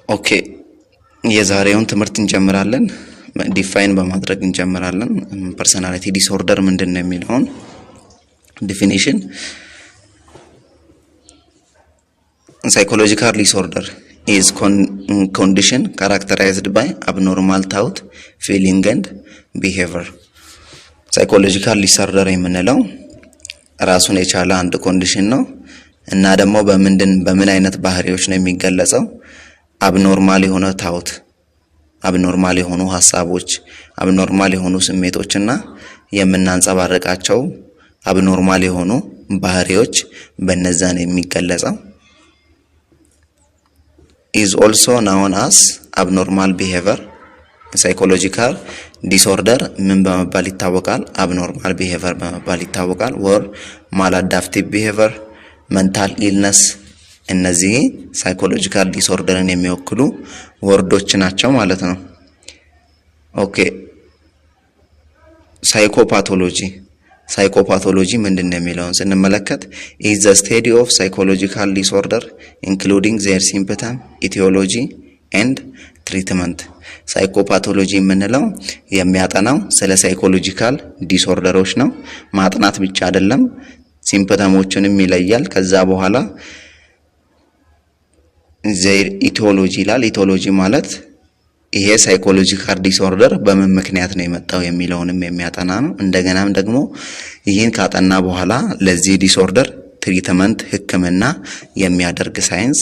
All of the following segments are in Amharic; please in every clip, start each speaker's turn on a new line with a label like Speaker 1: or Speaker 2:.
Speaker 1: ኦኬ የዛሬውን ትምህርት እንጀምራለን። ዲፋይን በማድረግ እንጀምራለን። ፐርሰናሊቲ ዲስኦርደር ምንድነው የሚለውን ዲፊኒሽን። ሳይኮሎጂካል ዲስኦርደር is condition characterized by abnormal thought, feeling and behavior። ሳይኮሎጂካል ዲስኦርደር የምንለው ራሱን የቻለ አንድ ኮንዲሽን ነው እና ደግሞ በምን አይነት ባህሪዎች ነው የሚገለጸው? አብኖርማል የሆነ ታውት፣ አብኖርማል የሆኑ ሐሳቦች፣ አብኖርማል የሆኑ ስሜቶችና የምናንጸባርቃቸው አብኖርማል የሆኑ ባህሪዎች በእነዛ ነው የሚገለጸው። is also known as abnormal behavior። ሳይኮሎጂካል ዲስኦርደር ምን በመባል ይታወቃል? አብኖርማል ቢሄቨር በመባል ይታወቃል። ወር ማላዳፕቲቭ ቢሄቨር፣ ሜንታል ኢልነስ፣ እነዚህ ሳይኮሎጂካል ዲስኦርደርን የሚወክሉ ወርዶች ናቸው ማለት ነው። ኦኬ ሳይኮፓቶሎጂ ምንድነው የሚለውን ስንመለከት is the study of psychological disorder including their symptom, etiology and treatment። ሳይኮፓቶሎጂ የምንለው የሚያጠናው ስለ ሳይኮሎጂካል ዲስኦርደሮች ነው። ማጥናት ብቻ አይደለም፣ ሲምፕተሞችንም ይለያል። ከዛ በኋላ their etiology ይላል። ኢቲዮሎጂ ማለት ይሄ ሳይኮሎጂካል ዲስኦርደር በምን ምክንያት ነው የመጣው የሚለውንም የሚያጠና ነው። እንደገናም ደግሞ ይህን ካጠና በኋላ ለዚህ ዲስኦርደር ትሪትመንት ሕክምና የሚያደርግ ሳይንስ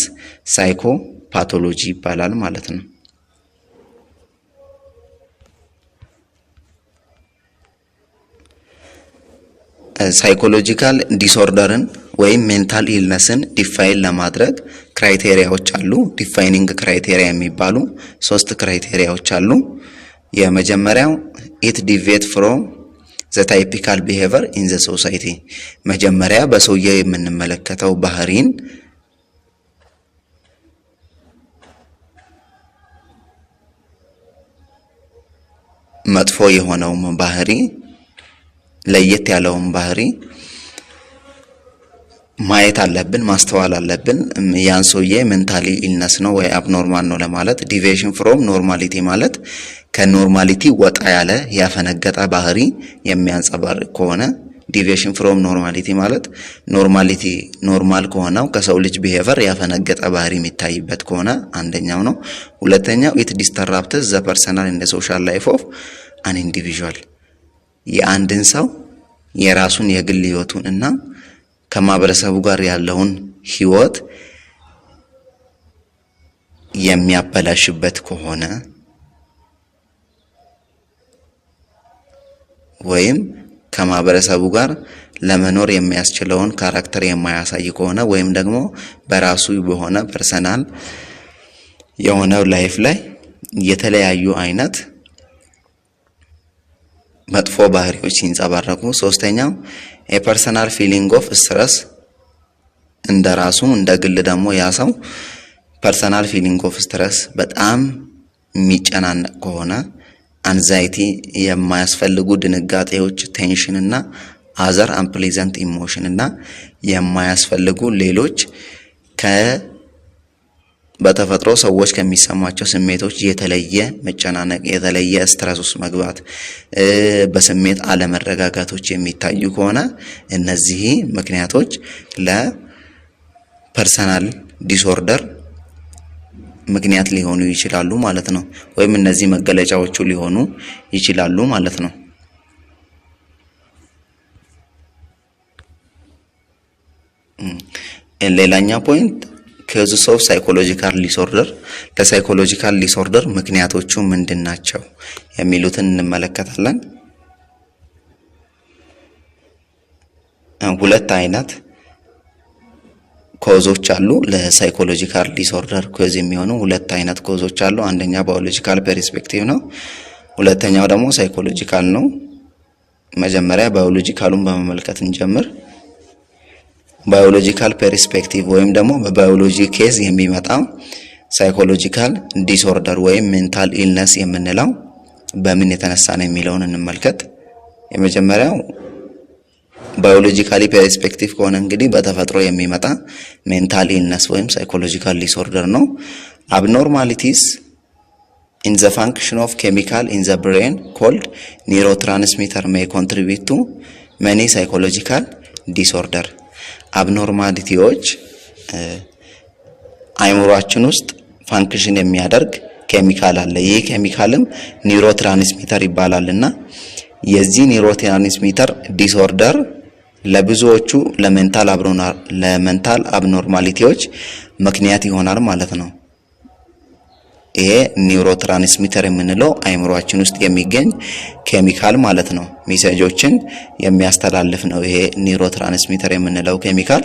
Speaker 1: ሳይኮፓቶሎጂ ይባላል ማለት ነው። ሳይኮሎጂካል ዲስኦርደርን ወይም ሜንታል ኢልነስን ዲፋይን ለማድረግ ክራይቴሪያዎች አሉ። ዲፋይኒንግ ክራይቴሪያ የሚባሉ 3 ክራይቴሪያዎች አሉ። የመጀመሪያው ኢት ዲቪየት ፍሮም ዘ ታይፒካል ቢሄቨር ኢን ዘ ሶሳይቲ። መጀመሪያ በሰውየው የምንመለከተው ባህሪን መጥፎ የሆነው ባህሪ፣ ለየት ያለውን ባህሪ ማየት አለብን፣ ማስተዋል አለብን። ያን ሰውዬ ሜንታሊ ኢልነስ ነው ወይ አብኖርማል ነው ለማለት። ዲቪዬሽን ፍሮም ኖርማሊቲ ማለት ከኖርማሊቲ ወጣ ያለ ያፈነገጠ ባህሪ የሚያንጸባርቅ ከሆነ ዲቪዬሽን ፍሮም ኖርማሊቲ ማለት ኖርማሊቲ ኖርማል ከሆነው ከሰው ልጅ ቢሄቨር ያፈነገጠ ባህሪ የሚታይበት ከሆነ አንደኛው ነው። ሁለተኛው ኢት ዲስተራፕትስ ዘ ፐርሰናል ኤንድ ሶሻል ላይፍ ኦፍ አን ኢንዲቪጁዋል። የአንድን ሰው የራሱን የግል ህይወቱን እና ከማህበረሰቡ ጋር ያለውን ህይወት የሚያበላሽበት ከሆነ ወይም ከማህበረሰቡ ጋር ለመኖር የሚያስችለውን ካራክተር የማያሳይ ከሆነ ወይም ደግሞ በራሱ በሆነ ፐርሰናል የሆነው ላይፍ ላይ የተለያዩ አይነት መጥፎ ባህሪዎች ሲንጸባረቁ። ሶስተኛው የፐርሰናል ፊሊንግ ኦፍ ስትረስ፣ እንደራሱ እንደ ግል ደግሞ ያ ሰው ፐርሰናል ፊሊንግ ኦፍ ስትረስ በጣም የሚጨናነቅ ከሆነ፣ አንዛይቲ የማያስፈልጉ ድንጋጤዎች፣ ቴንሽን እና አዘር አንፕሊዘንት ኢሞሽን እና የማያስፈልጉ ሌሎች በተፈጥሮ ሰዎች ከሚሰማቸው ስሜቶች የተለየ መጨናነቅ፣ የተለየ ስትረስ ውስጥ መግባት፣ በስሜት አለመረጋጋቶች የሚታዩ ከሆነ እነዚህ ምክንያቶች ለፐርሰናል ዲስኦርደር ምክንያት ሊሆኑ ይችላሉ ማለት ነው። ወይም እነዚህ መገለጫዎቹ ሊሆኑ ይችላሉ ማለት ነው። ሌላኛው ፖይንት causes of psychological disorder። ለሳይኮሎጂካል ዲስኦርደር ምክንያቶቹ ምንድናቸው የሚሉትን እንመለከታለን። ሁለት አይነት ኮዞች አሉ። ለሳይኮሎጂካል ዲስኦርደር ኮዝ የሚሆኑ ሁለት አይነት ኮዞች አሉ። አንደኛ ባዮሎጂካል ፐርስፔክቲቭ ነው፣ ሁለተኛው ደግሞ ሳይኮሎጂካል ነው። መጀመሪያ ባዮሎጂካሉን በመመልከት እንጀምር። ባዮሎጂካል ፐርስፔክቲቭ ወይም ደግሞ በባዮሎጂ ኬዝ የሚመጣው ሳይኮሎጂካል ዲስኦርደር ወይም ሜንታል ኢልነስ የምንለው በምን የተነሳ ነው የሚለውን እንመልከት። የመጀመሪያው ባዮሎጂካሊ ፐርስፔክቲቭ ከሆነ እንግዲህ በተፈጥሮ የሚመጣ ሜንታል ኢልነስ ወይም ሳይኮሎጂካል ዲስኦርደር ነው። abnormalities in the function of chemical in the brain called neurotransmitter may contribute to many psychological disorder. አብኖርማሊቲዎች አይምሮአችን ውስጥ ፋንክሽን የሚያደርግ ኬሚካል አለ። ይህ ኬሚካልም ኒውሮትራንስሚተር ይባላልና የዚህ ኒውሮትራንስሚተር ዲስኦርደር ለብዙዎቹ ለሜንታል አብኖርማሊቲዎች ምክንያት ይሆናል ማለት ነው። ይሄ ኒውሮትራንስሚተር የምንለው አይምሮአችን ውስጥ የሚገኝ ኬሚካል ማለት ነው። ሜሴጆችን የሚያስተላልፍ ነው። ይሄ ኒውሮትራንስሚተር የምንለው ኬሚካል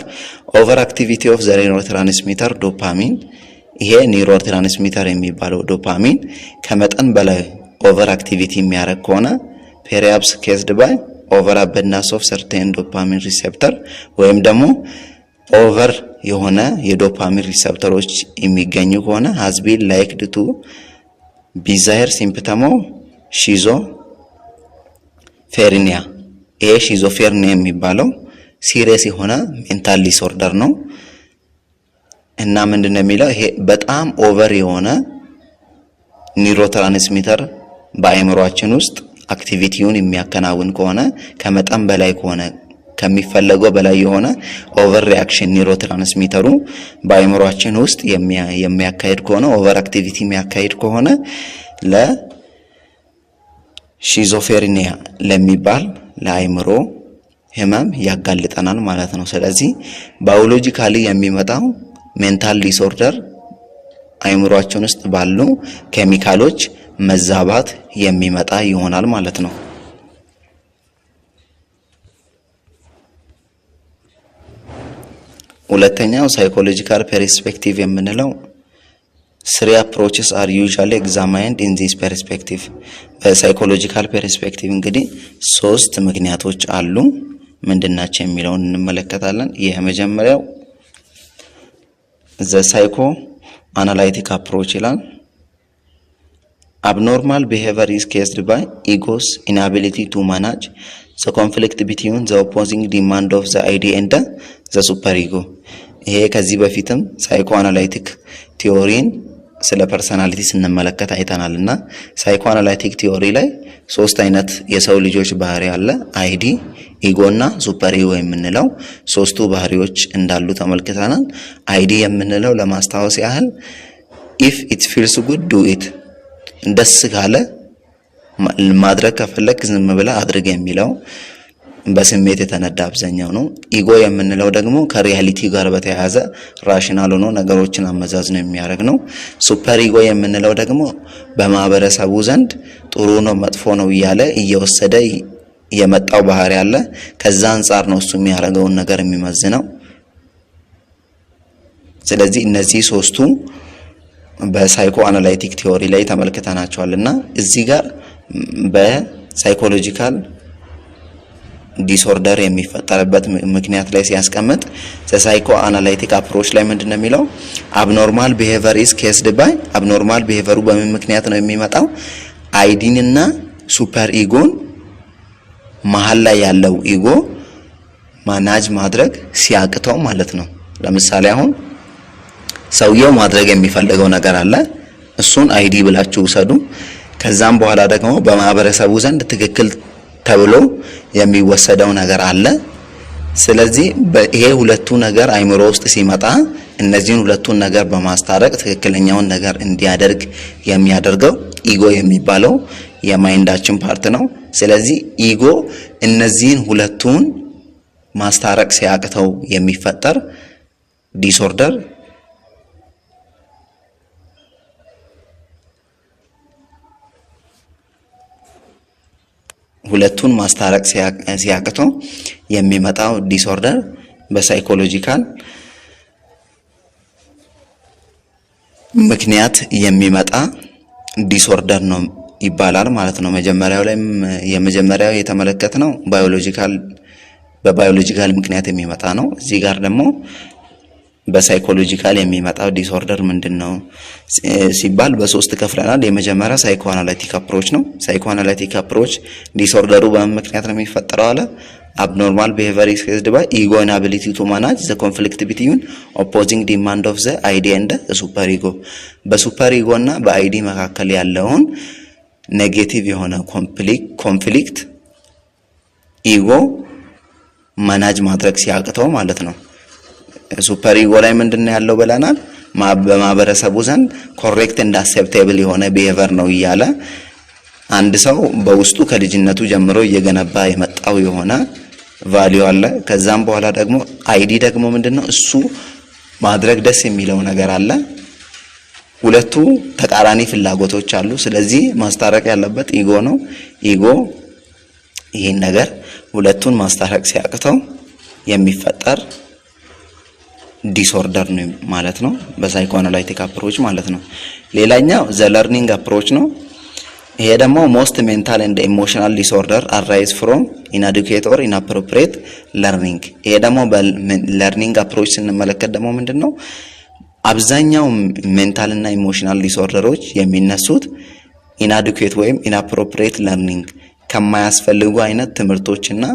Speaker 1: ኦቨር አክቲቪቲ ኦፍ ዘ ኒውሮትራንስሚተር ዶፓሚን። ይሄ ኒውሮትራንስሚተር የሚባለው ዶፓሚን ከመጠን በላይ ኦቨር አክቲቪቲ የሚያደርግ ከሆነ ፔሪያፕስ ኬዝድ ባይ ኦቨር አበንዳንስ ኦፍ ሰርቴን ዶፓሚን ሪሴፕተር ወይም ደግሞ ኦቨር የሆነ የዶፓሚን ሪሴፕተሮች የሚገኙ ከሆነ has been likened to bizarre symptom of schizophrenia። ይሄ ሺዞፍሬኒያ የሚባለው ሲሪየስ የሆነ ሜንታል ዲስኦርደር ነው እና ምንድነው የሚለው ይሄ በጣም ኦቨር የሆነ ኒውሮትራንስሚተር በአይምሮአችን ውስጥ አክቲቪቲውን የሚያከናውን ከሆነ ከመጠን በላይ ከሆነ ከሚፈለገው በላይ የሆነ ኦቨር ሪአክሽን ኒውሮትራንስሚተሩ በአይምሮአችን ውስጥ የሚያካሂድ ከሆነ ኦቨር አክቲቪቲ የሚያካሂድ ከሆነ ለሺዞፍሬኒያ ለሚባል ለአይምሮ ህመም ያጋልጠናል ማለት ነው። ስለዚህ ባዮሎጂካሊ የሚመጣው ሜንታል ዲስኦርደር አይምሮአችን ውስጥ ባሉ ኬሚካሎች መዛባት የሚመጣ ይሆናል ማለት ነው። ሁለተኛው ሳይኮሎጂካል ፐርስፔክቲቭ የምንለው three approaches are usually examined in this perspective። በሳይኮሎጂካል ፐርስፔክቲቭ እንግዲህ ሶስት ምክንያቶች አሉ። ምንድናቸው የሚለውን እንመለከታለን። የመጀመሪያው the psychoanalytic approach ይላል። abnormal behavior is caused by ego's inability to manage the conflict between the opposing demand of the ID and the superego። ይሄ ከዚህ በፊትም ሳይኮአናላይቲክ ቲዮሪን ስለ ፐርሰናሊቲ ስንመለከት አይተናልና ሳይኮአናላይቲክ ቲዮሪ ላይ ሶስት አይነት የሰው ልጆች ባህሪ አለ። አይዲ፣ ኢጎና ሱፐርኢጎ የምንለው ሶስቱ ባህሪዎች እንዳሉ ተመልክተናል። አይዲ የምንለው ለማስታወስ ያህል if it feels good do it፣ ደስ ካለ ማድረግ ከፈለክ ዝም ብለህ አድርግ የሚለው በስሜት የተነዳ አብዛኛው ነው። ኢጎ የምንለው ደግሞ ከሪያሊቲ ጋር በተያያዘ ራሽናል ሆኖ ነገሮችን አመዛዝኖ የሚያደርግ ነው። ሱፐር ኢጎ የምንለው ደግሞ በማህበረሰቡ ዘንድ ጥሩ ነው መጥፎ ነው እያለ እየወሰደ የመጣው ባህሪ አለ። ከዛ አንፃር ነው እሱ የሚያደርገውን ነገር የሚመዝነው። ስለዚህ እነዚህ ሶስቱ በሳይኮ አናላይቲክ ቲዮሪ ላይ ተመልክተናቸዋልና እዚህ ጋር በሳይኮሎጂካል ዲስኦርደር የሚፈጠርበት ምክንያት ላይ ሲያስቀምጥ ሳይኮ አናላይቲክ አፕሮች ላይ ምንድነው የሚለው abnormal behavior is caused by abnormal behavior በምን ምክንያት ነው የሚመጣው አይዲንና ሱፐር ኢጎን መሃል ላይ ያለው ኢጎ ማናጅ ማድረግ ሲያቅተው ማለት ነው። ለምሳሌ አሁን ሰውየው ማድረግ የሚፈልገው ነገር አለ፣ እሱን አይዲ ብላችሁ ውሰዱ። ከዛም በኋላ ደግሞ በማህበረሰቡ ዘንድ ትክክል ተብሎ የሚወሰደው ነገር አለ። ስለዚህ ይሄ ሁለቱ ነገር አይምሮ ውስጥ ሲመጣ እነዚህን ሁለቱን ነገር በማስታረቅ ትክክለኛውን ነገር እንዲያደርግ የሚያደርገው ኢጎ የሚባለው የማይንዳችን ፓርት ነው። ስለዚህ ኢጎ እነዚህን ሁለቱን ማስታረቅ ሲያቅተው የሚፈጠር ዲስኦርደር ሁለቱን ማስታረቅ ሲያቅተው የሚመጣው ዲስኦርደር በሳይኮሎጂካል ምክንያት የሚመጣ ዲስኦርደር ነው ይባላል ማለት ነው። የመጀመሪያው የተመለከተው በባዮሎጂካል ምክንያት የሚመጣ ነው። እዚህ ጋር ደግሞ በሳይኮሎጂካል የሚመጣው ዲስኦርደር ምንድነው ሲባል በሶስት ከፍለናል። የመጀመሪያው ሳይኮአናላይቲክ አፕሮች ነው። ሳይኮአናላይቲክ አፕሮች ዲስኦርደሩ በምን ምክንያት ነው የሚፈጠረው አለ abnormal behavior is caused by ego inability to manage the conflict between opposing demand of the id and the super ego በሱፐር ኢጎ እና በአይዲ መካከል ያለውን ኔጌቲቭ የሆነ ኮንፍሊክት ኢጎ ማናጅ ማድረግ ሲያቅተው ማለት ነው። ሱፐር ኢጎ ላይ ምንድነው ያለው ብለናል? በማህበረሰቡ ዘንድ ኮሬክት እና አክሴፕቴብል የሆነ ቢሄቨር ነው እያለ አንድ ሰው በውስጡ ከልጅነቱ ጀምሮ እየገነባ የመጣው የሆነ ቫልዩ አለ። ከዛም በኋላ ደግሞ አይዲ ደግሞ ምንድነው እሱ ማድረግ ደስ የሚለው ነገር አለ። ሁለቱ ተቃራኒ ፍላጎቶች አሉ። ስለዚህ ማስታረቅ ያለበት ኢጎ ነው። ኢጎ ይሄን ነገር ሁለቱን ማስታረቅ ሲያቅተው የሚፈጠር ዲስኦርደር ነው ማለት ነው፣ በሳይኮአናላይቲክ አፕሮች ማለት ነው። ሌላኛው ዘ ለርኒንግ አፕሮች ነው። ይሄ ደግሞ ሞስት ሜንታል ኤንድ ኢሞሽናል ዲስኦርደር አራይዝ ፍሮም ኢንአዲኩዌት ኦር ኢንአፕሮፕሪየት ለርኒንግ። ይሄ ደግሞ በለርኒንግ አፕሮች ስንመለከት ደግሞ ምንድነው አብዛኛው ሜንታል እና ኢሞሽናል ዲስኦርደሮች የሚነሱት ኢንአዲኩዌት ወይም ኢንአፕሮፕሪየት ለርኒንግ ከማያስፈልጉ አይነት ትምህርቶችና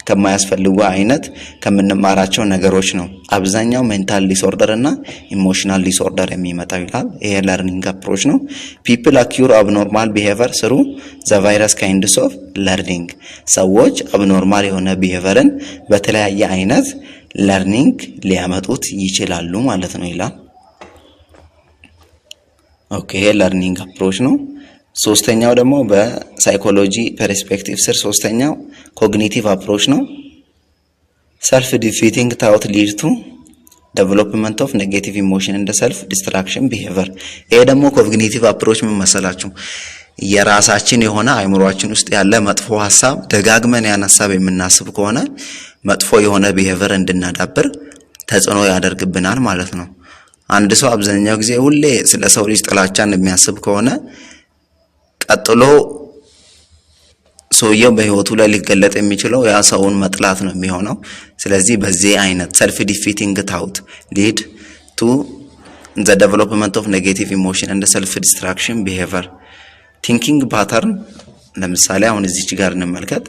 Speaker 1: ከማያስፈልጉ አይነት ከምንማራቸው ነገሮች ነው አብዛኛው ሜንታል ዲስኦርደር እና ኢሞሽናል ዲስኦርደር የሚመጣው ይላል። ይሄ ለርኒንግ አፕሮች ነው። people acquire abnormal behavior through the various kinds of learning። ሰዎች አብኖርማል የሆነ ቢሄቨርን በተለያየ አይነት ለርኒንግ ሊያመጡት ይችላሉ ማለት ነው ይላል። ኦኬ ይሄ ለርኒንግ አፕሮች ነው። ሶስተኛው ደግሞ በሳይኮሎጂ ፐርስፔክቲቭ ስር ሶስተኛው ኮግኒቲቭ አፕሮች ነው። ሰልፍ ዲፊቲንግ ታውት ሊድ ቱ ዴቨሎፕመንት ኦፍ ኔጌቲቭ ኢሞሽን እንደ ሰልፍ ዲስትራክሽን ቢሄቪየር። ይሄ ደግሞ ኮግኒቲቭ አፕሮች ምን መሰላችሁ? የራሳችን የሆነ አይምሮአችን ውስጥ ያለ መጥፎ ሐሳብ ደጋግመን ያን ሐሳብ የምናስብ ከሆነ መጥፎ የሆነ ቢሄቪየር እንድናዳብር ተጽዕኖ ያደርግብናል ማለት ነው። አንድ ሰው አብዛኛው ጊዜ ሁሌ ስለ ሰው ልጅ ጥላቻን የሚያስብ ከሆነ ቀጥሎ ሰውየው በህይወቱ ላይ ሊገለጥ የሚችለው ያ ሰውን መጥላት ነው የሚሆነው። ስለዚህ በዚህ አይነት ሰልፍ ዲፊቲንግ ታውት ሊድ ቱ ዘ ዴቨሎፕመንት ኦፍ ኔጌቲቭ ኢሞሽን እንደ ሰልፍ ዲስትራክሽን ቢሄቪየር። ቲንኪንግ ፓተርን ለምሳሌ አሁን እዚች ጋር እንመልከት።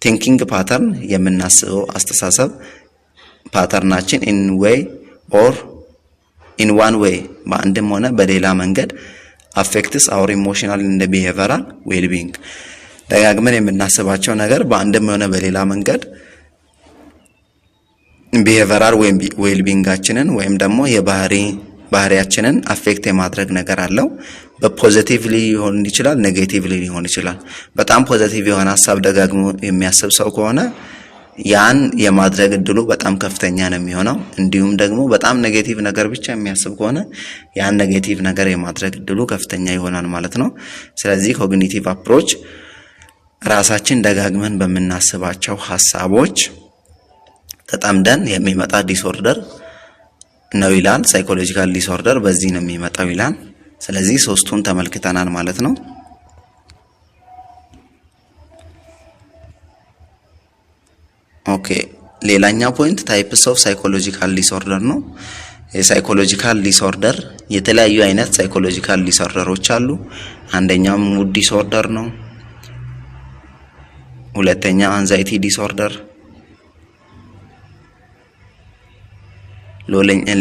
Speaker 1: ቲንኪንግ ፓተርን የምናስበው አስተሳሰብ ፓተርናችን ኢን ዌይ ኦር ኢን ዋን ዌይ በአንድም ሆነ በሌላ መንገድ affects our emotional and behavioral well-being። ደጋግመን የምናስባቸው ነገር በአንድም ሆነ በሌላ መንገድ behavioral well-beingአችንን ወይም ደግሞ ባህሪያችንን አፌክት የማድረግ ነገር አለው። በፖዚቲቭሊ ሊሆን ይችላል፣ ኔጌቲቭሊ ሊሆን ይችላል። በጣም ፖዚቲቭ የሆነ ሐሳብ ደጋግሞ የሚያስብ ሰው ከሆነ ያን የማድረግ እድሉ በጣም ከፍተኛ ነው የሚሆነው። እንዲሁም ደግሞ በጣም ኔጌቲቭ ነገር ብቻ የሚያስብ ከሆነ ያን ኔጌቲቭ ነገር የማድረግ እድሉ ከፍተኛ ይሆናል ማለት ነው። ስለዚህ ኮግኒቲቭ አፕሮች ራሳችን ደጋግመን በመናስባቸው ሐሳቦች ተጠምደን የሚመጣ ዲስኦርደር ነው ይላል። ሳይኮሎጂካል ዲስኦርደር በዚህ ነው የሚመጣው ይላል። ስለዚህ ሶስቱን ተመልክተናል ማለት ነው። ኦኬ ሌላኛው ፖይንት ታይፕስ ኦፍ ሳይኮሎጂካል ዲስኦርደር ነው። የሳይኮሎጂካል ዲስኦርደር የተለያዩ አይነት ሳይኮሎጂካል ዲስኦርደሮች አሉ። አንደኛው ሙድ ዲስኦርደር ነው። ሁለተኛው አንዛይቲ ዲስኦርደር፣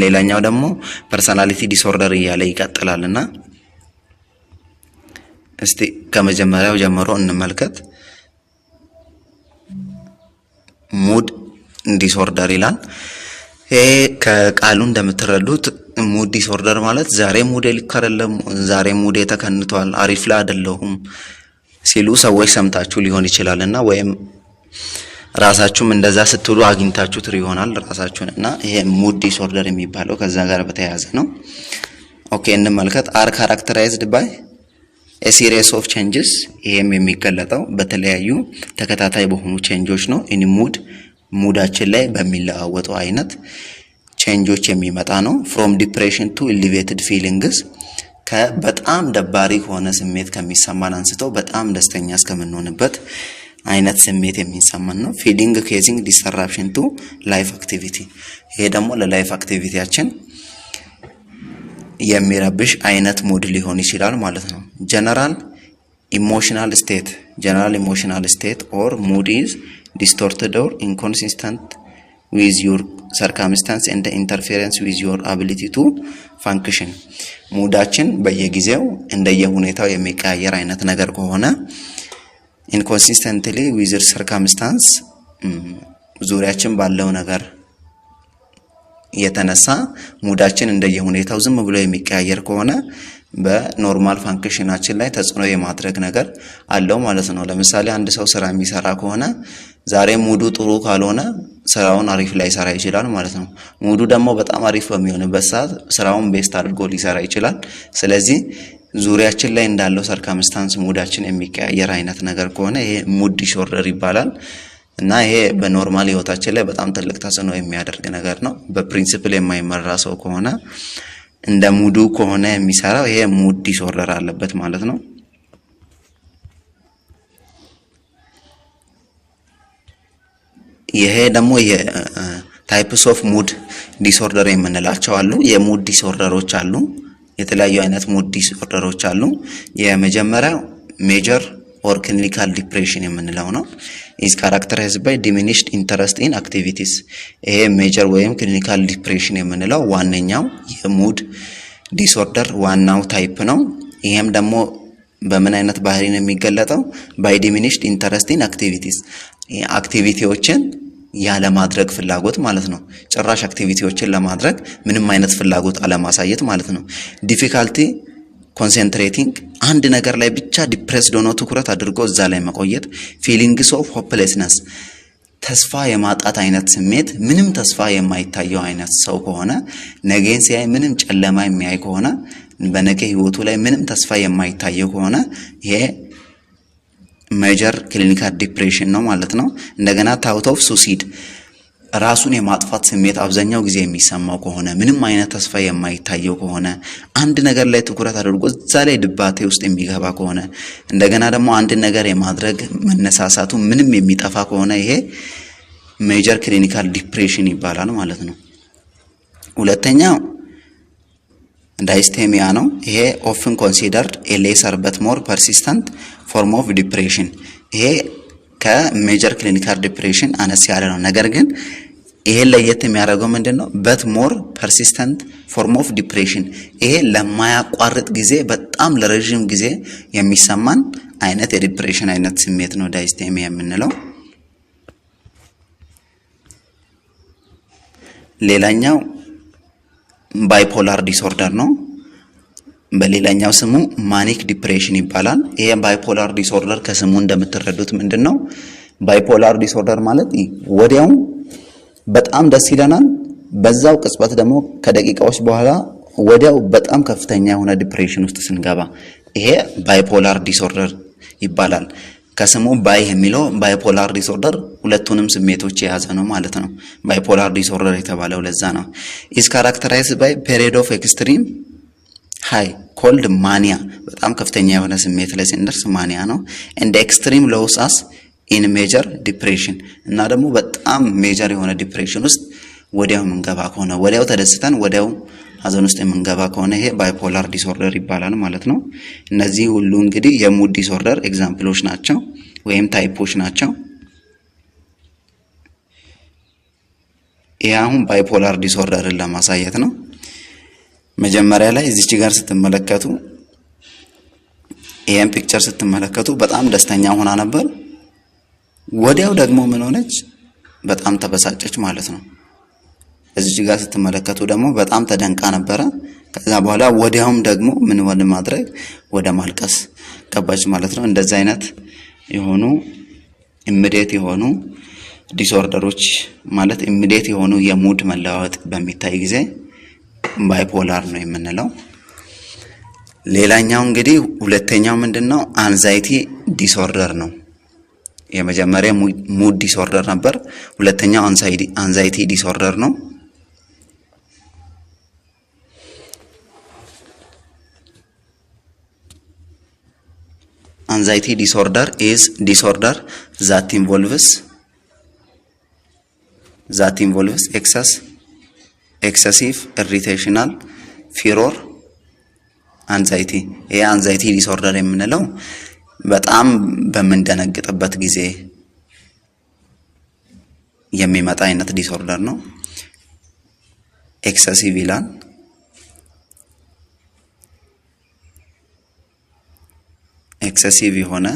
Speaker 1: ሌላኛው ደግሞ ፐርሰናሊቲ ዲስኦርደር እያለ ይቀጥላልና እስቲ ከመጀመሪያው ጀምሮ እንመልከት። ሙድ ዲስኦርደር ይላል። ይሄ ከቃሉ እንደምትረዱት ሙድ ዲስኦርደር ማለት ዛሬ ሙድ ልክ አይደለም፣ ዛሬ ሙድ ተከንቷል፣ አሪፍ ላይ አይደለሁም ሲሉ ሰዎች ሰምታችሁ ሊሆን ይችላልና ወይም ራሳችሁም እንደዛ ስትሉ አግኝታችሁት ይሆናል ራሳችሁንና ይሄ ሙድ ዲስኦርደር የሚባለው ከዛ ጋር በተያያዘ ነው። ኦኬ እንመልከት። አር ካራክተራይዝድ ባይ a series of changes። ይሄም የሚገለጠው በተለያዩ ተከታታይ በሆኑ ቼንጆች ነው። ኢን ሙዳችን ላይ በሚለዋወጡ አይነት ቼንጆች የሚመጣ ነው። from depression to elevated feelings ከበጣም ደባሪ ሆነ ስሜት ከሚሰማን አንስቶ በጣም ደስተኛ እስከምንሆንበት አይነት ስሜት የሚሰማን ነው። feeling causing disruption to life activity። ይሄ ደግሞ ለላይፍ አክቲቪቲያችን የሚረብሽ አይነት ሙድ ሊሆን ይችላል ማለት ነው። general emotional state or mood is distorted or inconsistent with your circumstance and interference with your ability to function ሙዳችን በየጊዜው እንደየሁኔታው የሚቀያየር አይነት ነገር ከሆነ inconsistently with your circumstance ዙሪያችን ባለው ነገር የተነሳ ሙዳችን እንደየሁኔታው ዝም ብሎ የሚቀያየር ከሆነ በኖርማል ፋንክሽናችን ላይ ተጽዕኖ የማድረግ ነገር አለው ማለት ነው። ለምሳሌ አንድ ሰው ስራ የሚሰራ ከሆነ ዛሬ ሙዱ ጥሩ ካልሆነ ስራውን አሪፍ ላይ ሰራ ይችላል ማለት ነው። ሙዱ ደግሞ በጣም አሪፍ በሚሆንበት ሰዓት ስራውን ቤስት አድርጎ ሊሰራ ይችላል። ስለዚህ ዙሪያችን ላይ እንዳለው ሰርከምስታንስ ሙዳችን የሚቀያየር አይነት ነገር ከሆነ ይሄ ሙድ ዲስኦርደር ይባላል። እና ይሄ በኖርማል ህይወታችን ላይ በጣም ትልቅ ተጽዕኖ የሚያደርግ ነገር ነው። በፕሪንሲፕል የማይመራ ሰው ከሆነ እንደ ሙዱ ከሆነ የሚሰራው ይሄ ሙድ ዲስኦርደር አለበት ማለት ነው። ይሄ ደግሞ የታይፕስ ኦፍ ሙድ ዲስኦርደር የምንላቸው አሉ። የሙድ ዲስኦርደሮች አሉ። የተለያዩ አይነት ሙድ ዲስኦርደሮች አሉ። የመጀመሪያው ሜጀር ኦር ክሊኒካል ዲፕሬሽን የምንለው ነው። is characterized by diminished interest in activities ይሄ ሜጀር ወይም ክሊኒካል ዲፕሬሽን የምንለው ዋነኛው የሙድ ዲስኦርደር ዋናው ታይፕ ነው። ይሄም ደግሞ በምን አይነት ባህሪ ነው የሚገለጠው? by diminished interest in activities አክቲቪቲዎችን ያለ ማድረግ ፍላጎት ማለት ነው። ጭራሽ አክቲቪቲዎችን ለማድረግ ምንም አይነት ፍላጎት አለማሳየት ማለት ነው። difficulty concentrating አንድ ነገር ላይ ብቻ ዲፕሬስድ ሆኖ ትኩረት አድርጎ እዛ ላይ መቆየት። feelings of hopelessness ተስፋ የማጣት አይነት ስሜት ምንም ተስፋ የማይታየው አይነት ሰው ከሆነ ነገን ሲያይ ምንም ጨለማ የሚያይ ከሆነ በነገ ህይወቱ ላይ ምንም ተስፋ የማይታየው ከሆነ ይሄ ሜጀር ክሊኒካል ዲፕሬሽን ነው ማለት ነው። እንደገና ታውት ኦፍ ሱሳይድ ራሱን የማጥፋት ስሜት አብዛኛው ጊዜ የሚሰማው ከሆነ ምንም አይነት ተስፋ የማይታየው ከሆነ አንድ ነገር ላይ ትኩረት አድርጎ እዛ ላይ ድባቴ ውስጥ የሚገባ ከሆነ እንደገና ደግሞ አንድ ነገር የማድረግ መነሳሳቱ ምንም የሚጠፋ ከሆነ ይሄ ሜጀር ክሊኒካል ዲፕሬሽን ይባላል ማለት ነው። ሁለተኛው ዳይስቴሚያ ነው። ይሄ often considered a lesser but more persistent form of depression ይሄ ከሜጀር ክሊኒካል ዲፕሬሽን አነስ ያለ ነው። ነገር ግን ይሄ ለየት የሚያደርገው ምንድነው? but more persistent form of depression ይሄ ለማያቋርጥ ጊዜ በጣም ለረጅም ጊዜ የሚሰማን አይነት የዲፕሬሽን አይነት ስሜት ነው ዳይስቴሚያ የምንለው። ሌላኛው ባይፖላር ዲስኦርደር ነው። በሌላኛው ስሙ ማኒክ ዲፕሬሽን ይባላል። ይሄ ባይፖላር ዲስኦርደር ከስሙ እንደምትረዱት ምንድነው? ባይፖላር ዲስኦርደር ማለት ወዲያው በጣም ደስ ይለናል፣ በዛው ቅጽበት ደግሞ ከደቂቃዎች በኋላ ወዲያው በጣም ከፍተኛ የሆነ ዲፕሬሽን ውስጥ ስንገባ ይሄ ባይፖላር ዲስኦርደር ይባላል። ከስሙ ባይ የሚለው ባይፖላር ዲስኦርደር ሁለቱንም ስሜቶች የያዘ ነው ማለት ነው። ባይፖላር ዲስኦርደር የተባለው ለዛ ነው። is characterized by period of extreme high cold mania በጣም ከፍተኛ የሆነ ስሜት ላይ ሲንደርስ ማኒያ ነው። and extreme loss in major depression እና ደግሞ በጣም ሜጀር የሆነ ዲፕሬሽን ውስጥ ወዲያው የምንገባ ከሆነ ወዲያው ተደስተን ወዲያው ሀዘን ውስጥ የምንገባ ከሆነ ይሄ ባይፖላር ዲስኦርደር ይባላል ማለት ነው። እነዚህ ሁሉ እንግዲህ የሙድ ዲስኦርደር ኤግዛምፕሎች ናቸው ወይም ታይፖች ናቸው። ይሄ አሁን ባይፖላር ዲስኦርደርን ለማሳየት ነው። መጀመሪያ ላይ እዚች ጋር ስትመለከቱ ይሄን ፒክቸር ስትመለከቱ በጣም ደስተኛ ሆና ነበር። ወዲያው ደግሞ ምን ሆነች? በጣም ተበሳጨች ማለት ነው። እዚህ ጋር ስትመለከቱ ደግሞ በጣም ተደንቃ ነበረ። ከዛ በኋላ ወዲያውም ደግሞ ምን ወደ ማድረግ ወደ ማልቀስ ገባች ማለት ነው። እንደዚህ አይነት የሆኑ ኢሚዲየት የሆኑ ዲስኦርደሮች ማለት ኢሚዲየት የሆኑ የሙድ መለዋወጥ በሚታይ ጊዜ ባይፖላር ነው የምንለው። ሌላኛው እንግዲህ ሁለተኛው ምንድነው? አንዛይቲ ዲስኦርደር ነው። የመጀመሪያ ሙድ ዲስኦርደር ነበር። ሁለተኛው አንዛይቲ ዲስኦርደር ነው። Anxiety disorder is disorder that involves excessive irritational fear or anxiety ይሄ አንዛይቲ ዲስኦርደር የምንለው በጣም በመንደነግጥበት ጊዜ የሚመጣ አይነት ዲስኦርደር ነው። ኤክሰሲቭ ይላል። ኤክሰሲቭ የሆነ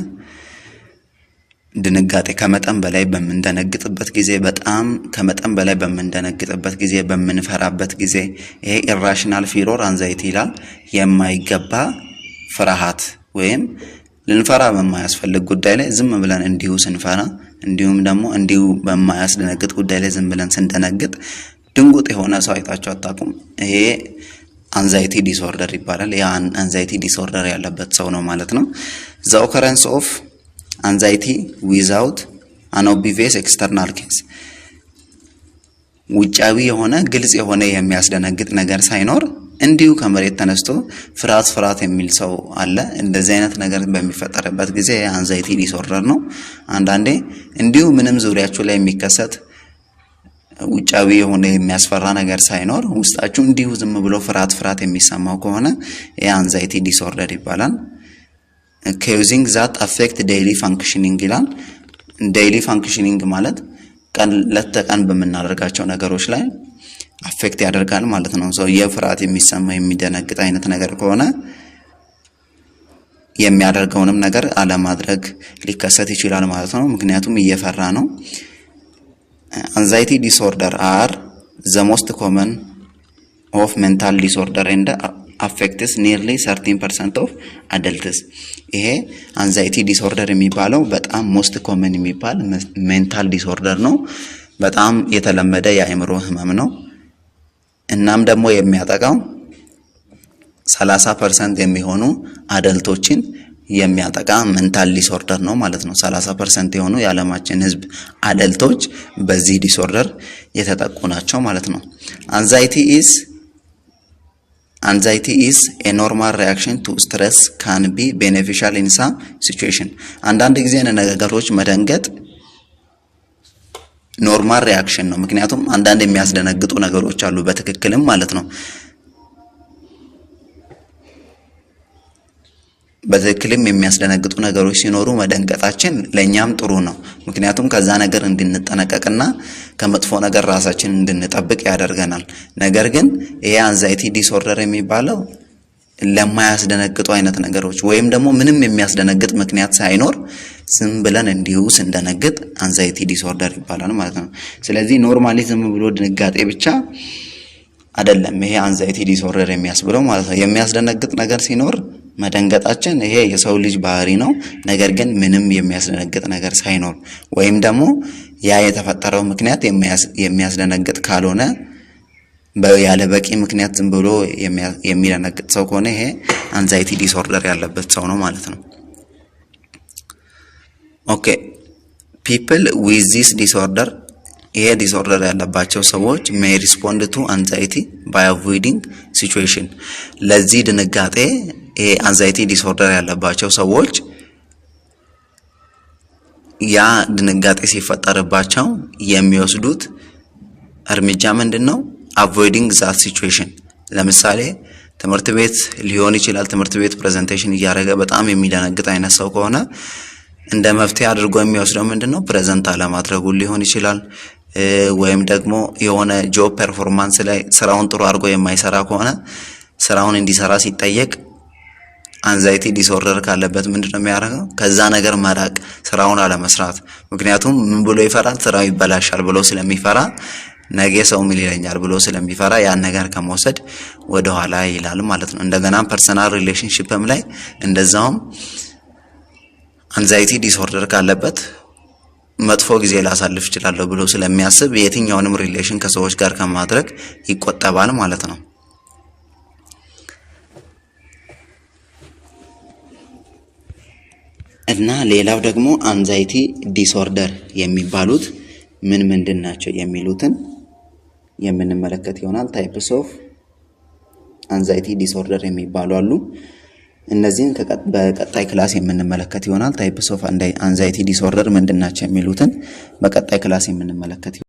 Speaker 1: ድንጋጤ ከመጠን በላይ በምንደነግጥበት ጊዜ፣ በጣም ከመጠን በላይ በምንደነግጥበት ጊዜ፣ በምንፈራበት ጊዜ ይሄ ኢራሽናል ፊር ኦር አንዛይቲ ይላል። የማይገባ ፍርሃት ወይም ልንፈራ በማያስፈልግ ጉዳይ ላይ ዝም ብለን እንዲሁ ስንፈራ፣ እንዲሁም ደግሞ እንዲሁ በማያስደነግጥ ጉዳይ ላይ ዝም ብለን ስንደነግጥ ድንጉጥ የሆነ ሰው አይታችሁ አታውቁም? ይሄ አንዛይቲ ዲስኦርደር ይባላል። ያ አንዛይቲ ዲስኦርደር ያለበት ሰው ነው ማለት ነው። ዘ ኦከረንስ ኦፍ አንዛይቲ ዊዛውት አን ኦብቪየስ ኤክስተርናል ኬዝ፣ ውጫዊ የሆነ ግልጽ የሆነ የሚያስደነግጥ ነገር ሳይኖር እንዲሁ ከመሬት ተነስቶ ፍርሃት የሚል ሰው አለ። እንደዚህ አይነት ነገር በሚፈጠርበት ጊዜ አንዛይቲ ዲስኦርደር ነው። አንዳንዴ እንዲሁ ምንም ዙሪያችሁ ላይ የሚከሰት ውጫዊ የሆነ የሚያስፈራ ነገር ሳይኖር ውስጣችሁ እንዲሁ ዝም ብሎ ፍርሃት የሚሰማው ከሆነ የአንዛይቲ ዲስኦርደር ይባላል። causing that affect daily functioning ይላል። daily functioning ማለት ቀን ለተቀን በመናደርጋቸው ነገሮች ላይ አፌክት ያደርጋል ማለት ነው። ሰው የፍርሃት የሚሰማ የሚደነግጥ አይነት ነገር ከሆነ የሚያደርገውንም ነገር አለማድረግ ሊከሰት ይችላል ማለት ነው። ምክንያቱም እየፈራ ነው። anxiety disorder are the most common of mental disorder and affects nearly 13% of adults። ይሄ አንዛይቲ ዲስኦርደር የሚባለው በጣም ሞስት ኮመን የሚባል ሜንታል ዲስኦርደር ነው። በጣም የተለመደ የአእምሮ ህመም ነው። እናም ደግሞ የሚያጠቃው 30% የሚሆኑ አደልቶችን የሚያጠቃ ሜንታል ዲስኦርደር ነው ማለት ነው። 30% የሆኑ የዓለማችን ህዝብ አደልቶች በዚህ ዲስኦርደር የተጠቁ ናቸው ማለት ነው። Anxiety is a normal reaction to stress can be beneficial in some situation። አንዳንድ ጊዜ ነገሮች መደንገጥ ኖርማል ሪአክሽን ነው። ምክንያቱም አንዳንድ የሚያስደነግጡ ነገሮች አሉ በትክክልም ማለት ነው። በትክክልም የሚያስደነግጡ ነገሮች ሲኖሩ መደንገጣችን ለኛም ጥሩ ነው። ምክንያቱም ከዛ ነገር እንድንጠነቀቅና ከመጥፎ ነገር ራሳችንን እንድንጠብቅ ያደርገናል። ነገር ግን ይሄ አንዛይቲ ዲስኦርደር የሚባለው ለማያስደነግጡ አይነት ነገሮች ወይም ደግሞ ምንም የሚያስደነግጥ ምክንያት ሳይኖር ዝም ብለን እንዲሁ ስንደነግጥ አንዛይቲ ዲስኦርደር ይባላል ማለት ነው። ስለዚህ ኖርማሊ ዝም ብሎ ድንጋጤ ብቻ አይደለም ይሄ አንዛይቲ ዲስኦርደር የሚያስብለው ማለት ነው። የሚያስደነግጥ ነገር ሲኖር መደንገጣችን ይሄ የሰው ልጅ ባህሪ ነው። ነገር ግን ምንም የሚያስደነግጥ ነገር ሳይኖር ወይም ደግሞ ያ የተፈጠረው ምክንያት የሚያስደነግጥ ካልሆነ ያለ በቂ ምክንያት ዝም ብሎ የሚደነግጥ ሰው ከሆነ ይሄ አንዛይቲ ዲስኦርደር ያለበት ሰው ነው ማለት ነው። ኦኬ people with this disorder ይሄ ዲስኦርደር ያለባቸው ሰዎች may respond to anxiety by avoiding situation። ለዚህ ድንጋጤ ይሄ አንዛይቲ ዲስኦርደር ያለባቸው ሰዎች ያ ድንጋጤ ሲፈጠርባቸው የሚወስዱት እርምጃ ምንድነው? avoiding that situation። ለምሳሌ ትምህርት ቤት ሊሆን ይችላል። ትምህርት ቤት ፕሬዘንቴሽን እያደረገ በጣም የሚደነግጥ አይነት ሰው ከሆነ እንደ መፍትሄ አድርጎ የሚወስደው ምንድነው? ፕሬዘንት አለማድረጉ ሊሆን ይችላል። ወይም ደግሞ የሆነ ጆብ ፐርፎርማንስ ላይ ስራውን ጥሩ አድርጎ የማይሰራ ከሆነ ስራውን እንዲሰራ ሲጠየቅ አንዛይቲ ዲስኦርደር ካለበት ምንድነው የሚያደርገው? ከዛ ነገር መራቅ፣ ስራውን አለመስራት። ምክንያቱም ምን ብሎ ይፈራል? ስራው ይበላሻል ብሎ ስለሚፈራ፣ ነገ ሰው ምን ይለኛል ብሎ ስለሚፈራ ያን ነገር ከመውሰድ ወደ ኋላ ይላል ማለት ነው። እንደገና ፐርሰናል ሪሌሽንሺፕም ላይ እንደዛውም አንዛይቲ ዲስኦርደር ካለበት መጥፎ ጊዜ ላሳልፍ ይችላል ብሎ ስለሚያስብ የትኛውንም ሪሌሽን ከሰዎች ጋር ከማድረግ ይቆጠባል ማለት ነው። እና ሌላው ደግሞ አንዛይቲ ዲስኦርደር የሚባሉት ምንድን ናቸው የሚሉትን የምንመለከት ይሆናል። ታይፕስ ኦፍ አንዛይቲ ዲስኦርደር የሚባሉ አሉ። እነዚህን በቀጣይ ክላስ የምንመለከት ይሆናል። ታይፕስ ኦፍ አንዛይቲ ዲስኦርደር ምንድን ናቸው የሚሉትን በቀጣይ ክላስ የምንመለከት